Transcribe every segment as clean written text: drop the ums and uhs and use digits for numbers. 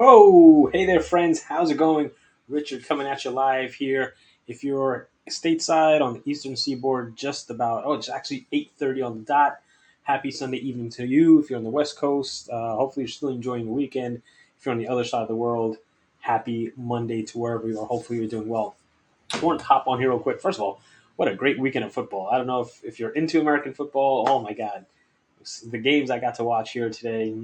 Whoa! Hey there, friends. How's it going? Richard coming at you live here. If you're stateside on the Eastern Seaboard, just about it's actually 8:30 on the dot. Happy Sunday evening to you. If you're on the West Coast, hopefully you're still enjoying the weekend. If you're on the other side of the world, happy Monday to wherever you are. Hopefully you're doing well. I want to hop on here real quick. First of all, what a great weekend of football. I don't know if you're into American football. Oh my God, the games I got to watch here today,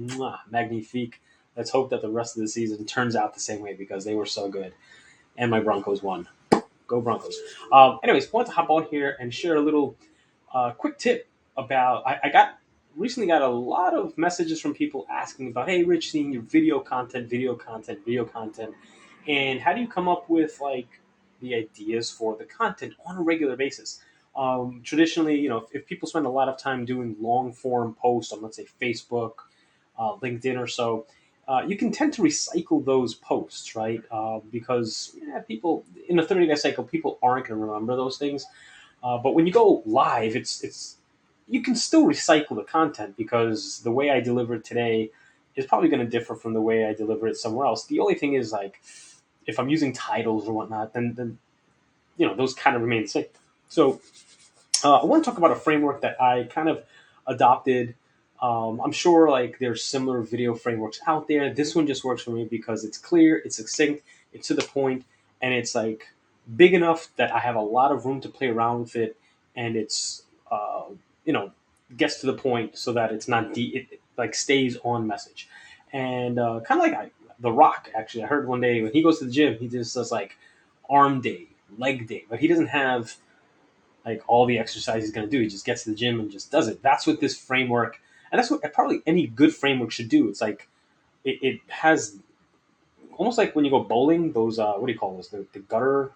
magnifique. Let's hope that the rest of the season turns out the same way because they were so good. And my Broncos won. Go Broncos. Anyways, I want to hop on here and share a little quick tip about. I got recently got a lot of messages from people asking about, hey, Rich, seeing your video content, and how do you come up with like the ideas for the content on a regular basis? Traditionally, if people spend a lot of time doing long form posts on, let's say, Facebook, LinkedIn, or so, you can tend to recycle those posts, right? Because people in a 30-day cycle, people aren't going to remember those things. But when you go live, it's you can still recycle the content because the way I deliver it today is probably going to differ from the way I deliver it somewhere else. The only thing is like if I'm using titles or whatnot, then those kind of remain the same. So I want to talk about a framework that I kind of adopted. I'm sure like there's similar video frameworks out there. This one just works for me because it's clear, it's succinct, it's to the point, and it's like big enough that I have a lot of room to play around with it, and it's you know gets to the point so that it's not it like stays on message, and kind of like The Rock. Actually, I heard one day when he goes to the gym, he just does like arm day, leg day, but he doesn't have like all the exercise he's going to do. He just gets to the gym and just does it. That's what this framework, and that's what probably any good framework should do. It's like it has almost like when you go bowling, those what do you call those? The gutter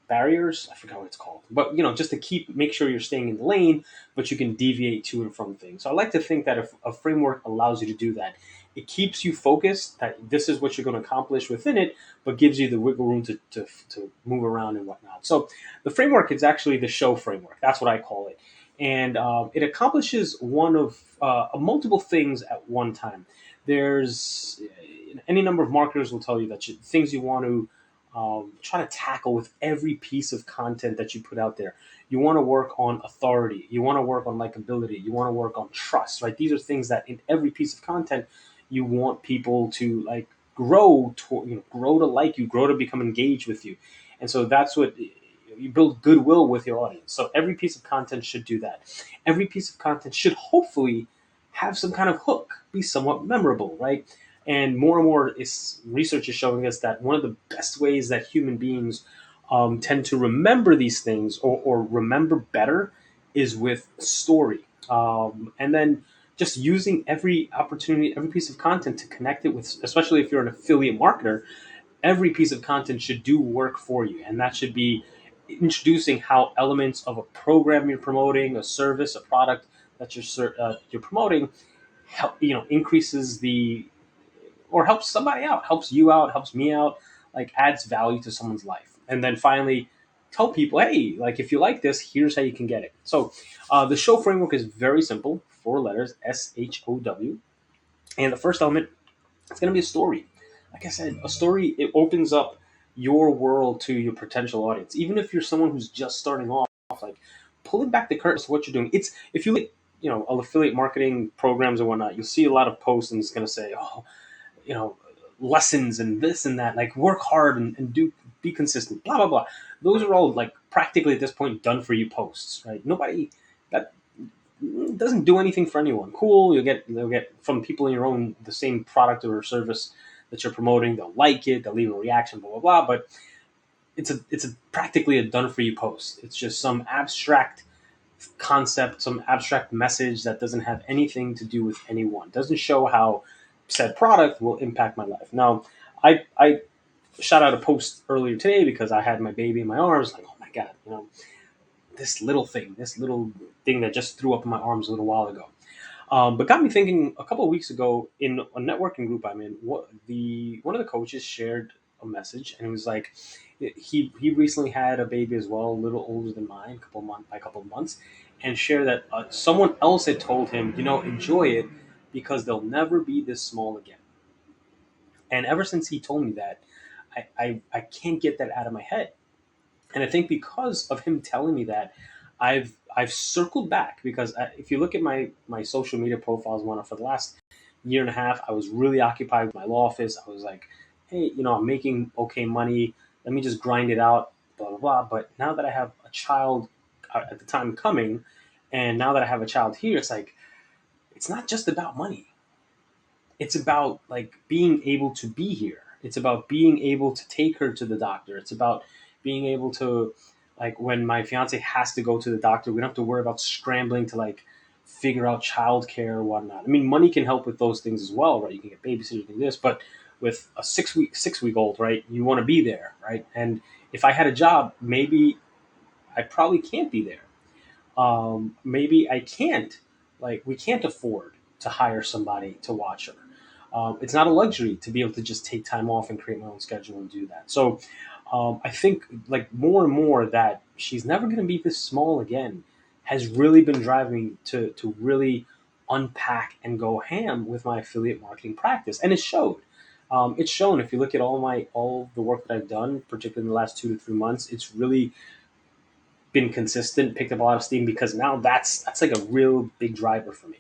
barriers. I forgot what it's called, but just to make sure you're staying in the lane, but you can deviate to and from things. So I like to think that if a framework allows you to do that, it keeps you focused that this is what you're going to accomplish within it, but gives you the wiggle room to move around and whatnot. So the framework is actually the show framework. That's what I call it. And it accomplishes one of multiple things at one time. There's any number of marketers will tell you that things you want to try to tackle with every piece of content that you put out there. You want to work on authority. You want to work on likability. You want to work on trust, right? These are things that in every piece of content you want people to like grow to like you, grow to become engaged with you. And so that's what you build goodwill with your audience. So every piece of content should do that. Every piece of content should hopefully have some kind of hook, be somewhat memorable, right? And more research is showing us that one of the best ways that human beings tend to remember these things or remember better is with story. And then just using every opportunity, every piece of content to connect it with, especially if you're an affiliate marketer, every piece of content should do work for you. And that should be introducing how elements of a program you're promoting, a service, a product that you're promoting, increases the or helps somebody out, helps you out, helps me out, like adds value to someone's life. And then finally, tell people, hey, like if you like this, here's how you can get it. So the show framework is very simple, 4 letters, SHOW. And the first element, it's going to be a story. Like I said, a story, it opens up your world to your potential audience. Even if you're someone who's just starting off, like pulling back the curtains to what you're doing. It's if you look, affiliate marketing programs and whatnot, you'll see a lot of posts and it's going to say, oh, you know lessons and this and that, like work hard and do be consistent, blah blah blah. Those are all like practically at this point done for you posts, right? Nobody that doesn't do anything for anyone. Cool, they'll get from people in your own the same product or service that you're promoting. They'll like it, they'll leave a reaction, blah blah blah. But it's practically a done for you post. It's just some abstract concept, some abstract message that doesn't have anything to do with anyone. Doesn't show how said product will impact my life. Now, I shot out a post earlier today because I had my baby in my arms. Like, oh my god, this little thing that just threw up in my arms a little while ago. But got me thinking. A couple of weeks ago, in a networking group I'm in, one of the coaches shared a message, and it was like he recently had a baby as well, a little older than mine, by a couple of months, and shared that someone else had told him, enjoy it because they'll never be this small again. And ever since he told me that, I can't get that out of my head. And I think because of him telling me that, I've circled back because if you look at my social media profiles, one for the last year and a half, I was really occupied with my law office. I was like, hey, I'm making okay money. Let me just grind it out, blah blah blah. But now that I have a child at the time coming, and now that I have a child here, it's like it's not just about money. It's about like being able to be here. It's about being able to take her to the doctor. It's about being able to, like, when my fiance has to go to the doctor, we don't have to worry about scrambling to like figure out childcare or whatnot. I mean, money can help with those things as well, right? You can get babysitters, you can do this, but with a 6 week old, right, you want to be there, right? And if I had a job, maybe I probably can't be there. Maybe I can't, like, we can't afford to hire somebody to watch her. It's not a luxury to be able to just take time off and create my own schedule and do that. So I think, like, more and more that she's never going to be this small again has really been driving me to really unpack and go ham with my affiliate marketing practice, and it showed. It's shown if you look at all the work that I've done, particularly in the last 2 to 3 months. It's really been consistent, picked up a lot of steam because now that's like a real big driver for me.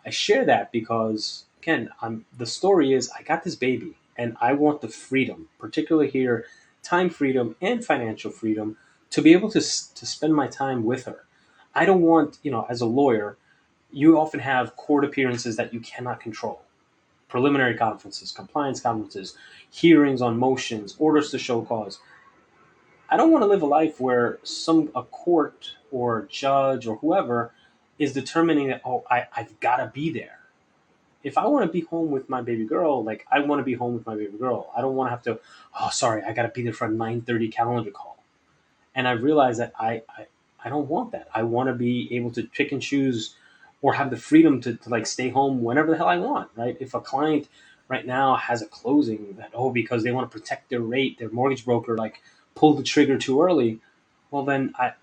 I share that because again, the story is I got this baby and I want the freedom, particularly here, time freedom and financial freedom, to be able to spend my time with her. I don't want, as a lawyer, you often have court appearances that you cannot control. Preliminary conferences, compliance conferences, hearings on motions, orders to show cause. I don't want to live a life where a court or judge or whoever is determining that, oh, I've got to be there. If I want to be home with my baby girl, like, I want to be home with my baby girl. I don't want to have to, oh, sorry, I got to be there for a 9:30 calendar call. And I realized that I don't want that. I want to be able to pick and choose or have the freedom to like stay home whenever the hell I want, right? If a client right now has a closing that, oh, because they want to protect their rate, their mortgage broker like pulled the trigger too early, well then I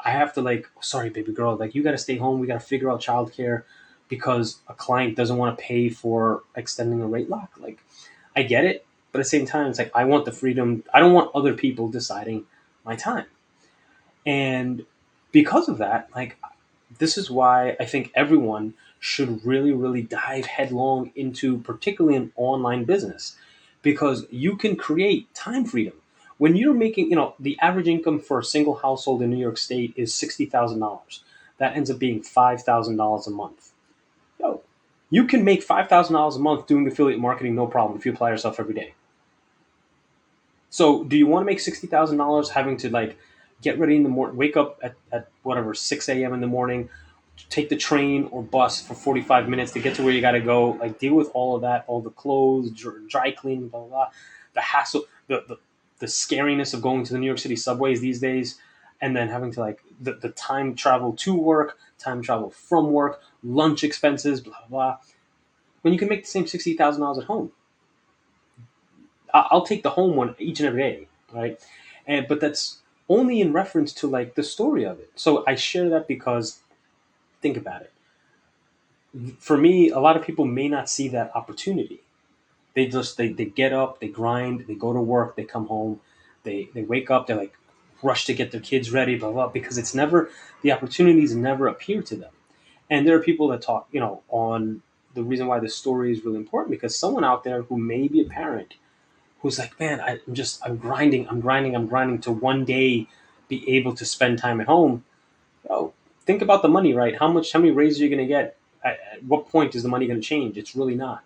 have to, like, sorry baby girl, like, you got to stay home. We got to figure out childcare because a client doesn't want to pay for extending a rate lock. Like, I get it, but at the same time, it's like I want the freedom. I don't want other people deciding my time. And because of that, like, this is why I think everyone should really, really dive headlong into particularly an online business, because you can create time freedom. When you're making, the average income for a single household in New York State is $60,000. That ends up being $5,000 a month. Yo, you can make $5,000 a month doing affiliate marketing, no problem, if you apply yourself every day. So, do you want to make $60,000 having to, like, get ready in the morning, wake up at whatever 6 a.m. in the morning, take the train or bus for 45 minutes to get to where you got to go, like, deal with all of that, all the clothes, dry cleaning, blah blah, blah, the hassle, the scariness of going to the New York City subways these days, and then having to, like, the time travel to work, time travel from work, lunch expenses, blah blah blah. When you can make the same $60,000 at home, I'll take the home one each and every day, right? But that's only in reference to, like, the story of it. So I share that because, think about it. For me, a lot of people may not see that opportunity. They get up, they grind, they go to work, they come home, they wake up, they like rush to get their kids ready, blah blah, because it's never, the opportunities never appear to them. And there are people that talk, on the reason why this story is really important, because someone out there who may be a parent who's like, man, I'm grinding to one day be able to spend time at home. Oh, think about the money, right? How many raises are you going to get? At what point is the money going to change? It's really not.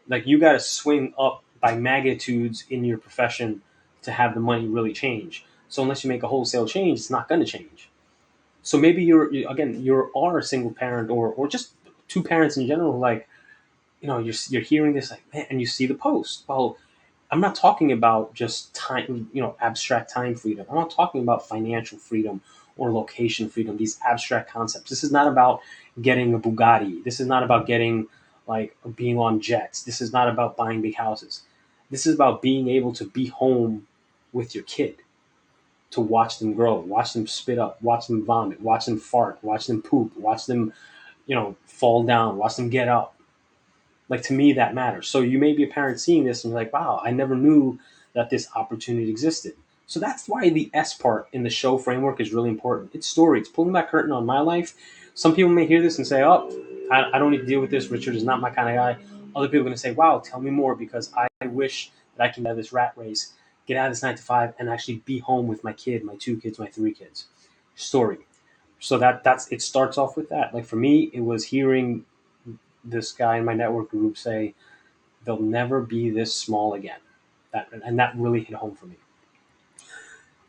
Like, you got to swing up by magnitudes in your profession to have the money really change. So unless you make a wholesale change, it's not going to change. So maybe you are a single parent, or just two parents in general, like, you're hearing this, like, man, and you see the post. Well, I'm not talking about just time, abstract time freedom. I'm not talking about financial freedom or location freedom, these abstract concepts. This is not about getting a Bugatti. This is not about getting, like, being on jets. This is not about buying big houses. This is about being able to be home with your kid, to watch them grow, watch them spit up, watch them vomit, watch them fart, watch them poop, watch them, fall down, watch them get up. Like, to me, that matters. So you may be a parent seeing this and you're like, wow, I never knew that this opportunity existed. So that's why the S part in the show framework is really important. It's story. It's pulling that curtain on my life. Some people may hear this and say, oh, I don't need to deal with this. Richard is not my kind of guy. Other people are going to say, wow, tell me more, because I wish that I can get out of this rat race, get out of this 9 to 5, and actually be home with my kid, my 2 kids, my 3 kids. Story. So that's it. Starts off with that. Like, for me, it was hearing this guy in my network group say, they'll never be this small again. And that really hit home for me.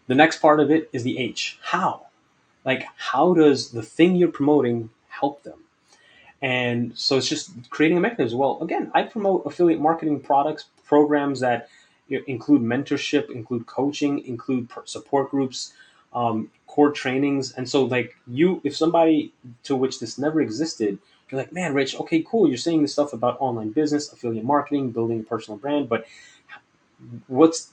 The next part of it is the H. How? Like, how does the thing you're promoting help them? And so it's just creating a mechanism. Well, again, I promote affiliate marketing products, programs that include mentorship, include coaching, include support groups, core trainings. And so, like, if somebody to which this never existed, you're like, man, Rich, okay, cool. You're saying this stuff about online business, affiliate marketing, building a personal brand, but what's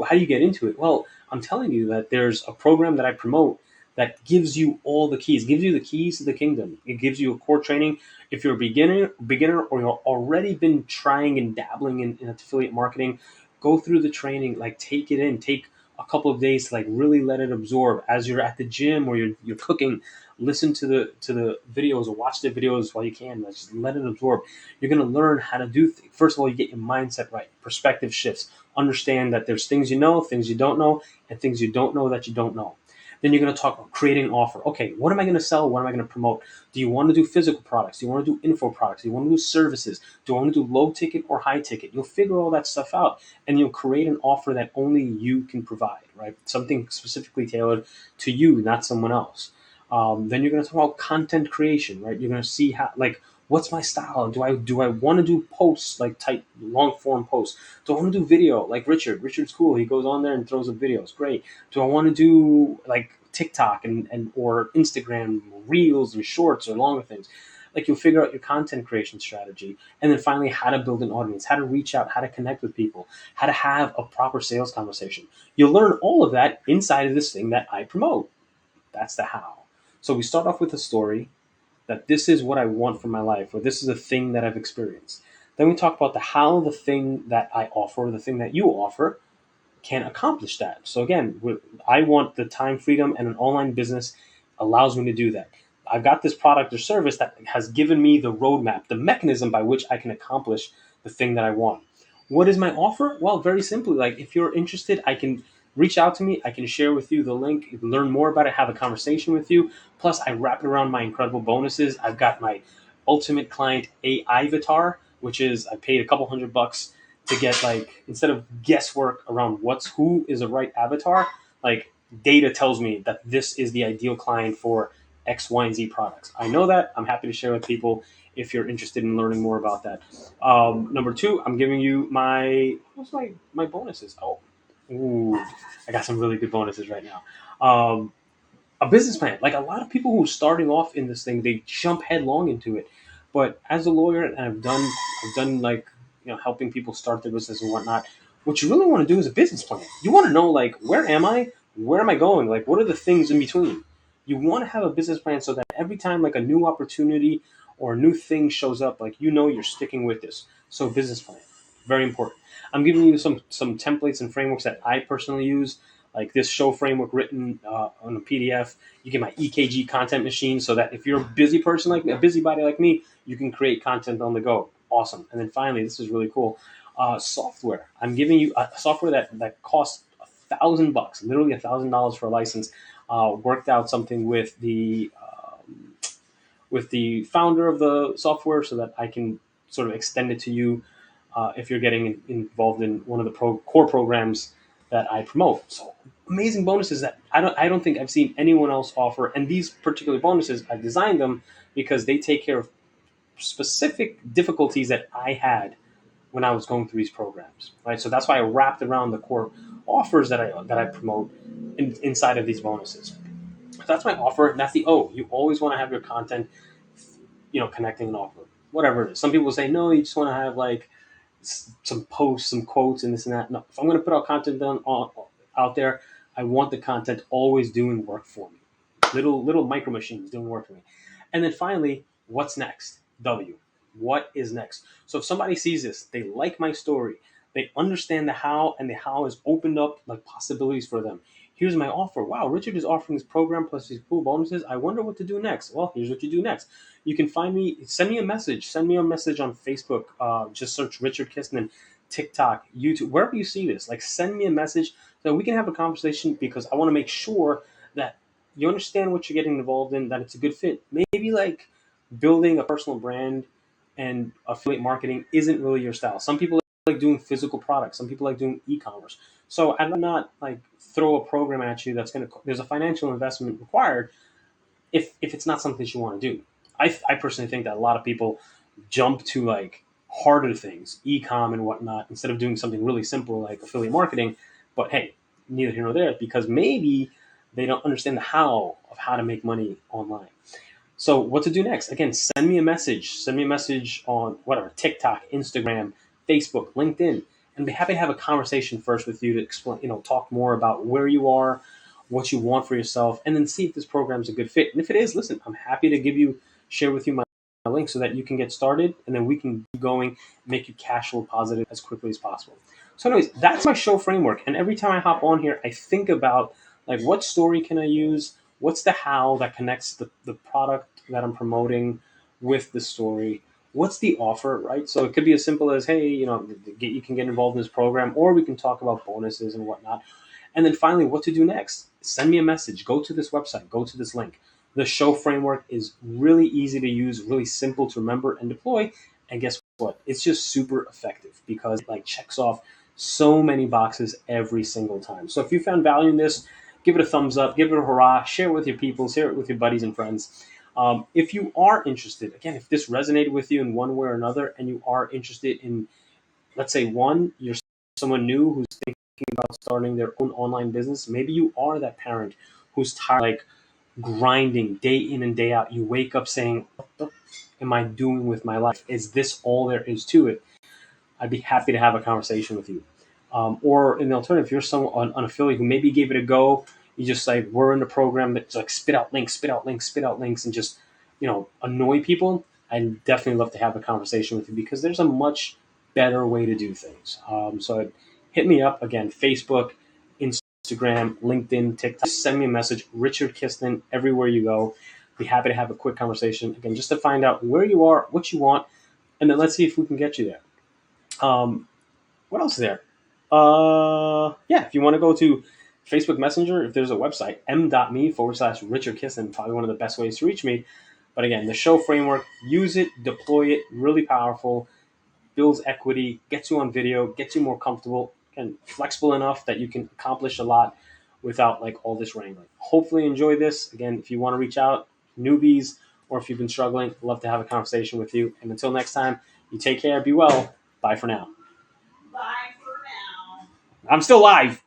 how do you get into it? Well, I'm telling you that there's a program that I promote that gives you all the keys, gives you the keys to the kingdom. It gives you a core training. If you're a beginner, or you've already been trying and dabbling in affiliate marketing, go through the training, like, take it in, take a couple of days to, like, really let it absorb. As you're at the gym or you're cooking, listen to the videos or watch the videos while you can. Like, just let it absorb. You're going to learn how to do things. First of all, you get your mindset right, perspective shifts, understand that there's things you know, things you don't know, and things you don't know that you don't know. Then you're going to talk about creating an offer. Okay, what am I going to sell? What am I going to promote? Do you want to do physical products? Do you want to do info products? Do you want to do services? Do I want to do low ticket or high ticket? You'll figure all that stuff out, and you'll create an offer that only you can provide, right? Something specifically tailored to you, not someone else. Then you're going to talk about content creation, right? You're going to see how, like, what's my style? Do I want to do posts, like tight long form posts? Do I want to do video like Richard? Richard's cool. He goes on there and throws up videos. Great. Do I want to do, like, TikTok and or Instagram reels and shorts or longer things? Like, you'll figure out your content creation strategy, and then finally how to build an audience, how to reach out, how to connect with people, how to have a proper sales conversation. You'll learn all of that inside of this thing that I promote. That's the how. So we start off with a story, that this is what I want for my life, or this is a thing that I've experienced. Then we talk about the how the thing that I offer, the thing that you offer, can accomplish that. So again, I want the time freedom, and an online business allows me to do that. I've got this product or service that has given me the roadmap, the mechanism by which I can accomplish the thing that I want. What is my offer? Well, very simply, like, if you're interested, I can reach out to me. I can share with you the link, learn more about it, have a conversation with you. Plus, I wrap it around my incredible bonuses. I've got my ultimate client AI avatar, which is, I paid a couple $100 to get, like, instead of guesswork around who is the right avatar, like, data tells me that this is the ideal client for X, Y, and Z products. I know that. I'm happy to share with people if you're interested in learning more about that. Number two, I'm giving you what's my bonuses. Oh, ooh, I got some really good bonuses right now. A business plan. Like, a lot of people who are starting off in this thing, they jump headlong into it. But as a lawyer, and I've done, like, helping people start their business and whatnot. What you really want to do is a business plan. You want to know, like, where am I? Where am I going? Like, what are the things in between? You want to have a business plan so that every time, like, a new opportunity or a new thing shows up, like, you're sticking with this. So, business plan, very important. I'm giving you some templates and frameworks that I personally use, like this show framework written on a PDF. You get my EKG content machine, so that if you're a busy person like me, a busybody like me, you can create content on the go. Awesome. And then finally, this is really cool. Software. I'm giving you a software that costs $1,000, literally $1,000 for a license. Worked out something with the founder of the software, so that I can sort of extend it to you if you're getting involved in one of the core programs that I promote. So amazing bonuses that I don't think I've seen anyone else offer. And these particular bonuses, I designed them because they take care of specific difficulties that I had when I was going through these programs. Right. So that's why I wrapped around the core offers that I promote inside of these bonuses. So that's my offer, and that's the O. You always want to have your content, connecting an offer, whatever it is. Some people say no, you just want to have, like, some posts, some quotes, and this and that. No, if I'm going to put out content out there, I want the content always doing work for me. Little micro machines doing work for me. And then finally, what's next? W. What is next? So if somebody sees this, they like my story, they understand the how, and the how has opened up like possibilities for them. Here's my offer. Wow, Richard is offering this program plus these cool bonuses. I wonder what to do next. Well, here's what you do next. You can find me, send me a message. Send me a message on Facebook. Just search Richard Kistner, TikTok, YouTube, wherever you see this. Like, send me a message so we can have a conversation, because I want to make sure that you understand what you're getting involved in, that it's a good fit. Maybe like building a personal brand and affiliate marketing isn't really your style. Some people like doing physical products. Some people like doing e-commerce. So I'd not like throw a program at you that's going to, there's a financial investment required if it's not something that you want to do. I personally think that a lot of people jump to like harder things, e-com and whatnot, instead of doing something really simple like affiliate marketing. But hey, neither here nor there, because maybe they don't understand the how of how to make money online. So what to do next? Again, send me a message. Send me a message on whatever, TikTok, Instagram, Facebook, LinkedIn, and be happy to have a conversation first with you to explain, talk more about where you are, what you want for yourself, and then see if this program is a good fit. And if it is, listen, I'm happy to share with you my link so that you can get started, and then we can keep going, make you cash flow positive as quickly as possible. So, anyways, that's my show framework. And every time I hop on here, I think about like what story can I use, what's the how that connects the product that I'm promoting with the story, what's the offer, right? So it could be as simple as, hey, you can get involved in this program, or we can talk about bonuses and whatnot. And then finally, what to do next. Send me a message, go to this website, go to this link. The show framework is really easy to use, really simple to remember and deploy. And guess what? It's just super effective because it like checks off so many boxes every single time. So if you found value in this, give it a thumbs up, give it a hurrah, share it with your people, share it with your buddies and friends. If you are interested, again, if this resonated with you in one way or another, and you are interested in, let's say, one, you're someone new who's thinking about starting their own online business. Maybe you are that parent who's tired, like grinding day in and day out. You wake up saying, what the am I doing with my life? Is this all there is to it? I'd be happy to have a conversation with you. Or in the alternative, you're someone, an affiliate who maybe gave it a go. You just like, we're in the program that's like spit out links, spit out links, spit out links, and just, annoy people. I'd definitely love to have a conversation with you because there's a much better way to do things. So hit me up again, Facebook, Instagram, LinkedIn, TikTok. Just send me a message, Richard Kistner, everywhere you go. Be happy to have a quick conversation again, just to find out where you are, what you want, and then let's see if we can get you there. What else is there? Yeah, if you want to go to Facebook Messenger, if there's a website, m.me/Richard Kistner, probably one of the best ways to reach me. But again, the show framework, use it, deploy it, really powerful, builds equity, gets you on video, gets you more comfortable, and flexible enough that you can accomplish a lot without like all this wrangling. Hopefully enjoy this. Again, if you want to reach out, newbies, or if you've been struggling, I'd love to have a conversation with you. And until next time, you take care, be well. Bye for now. Bye for now. I'm still live.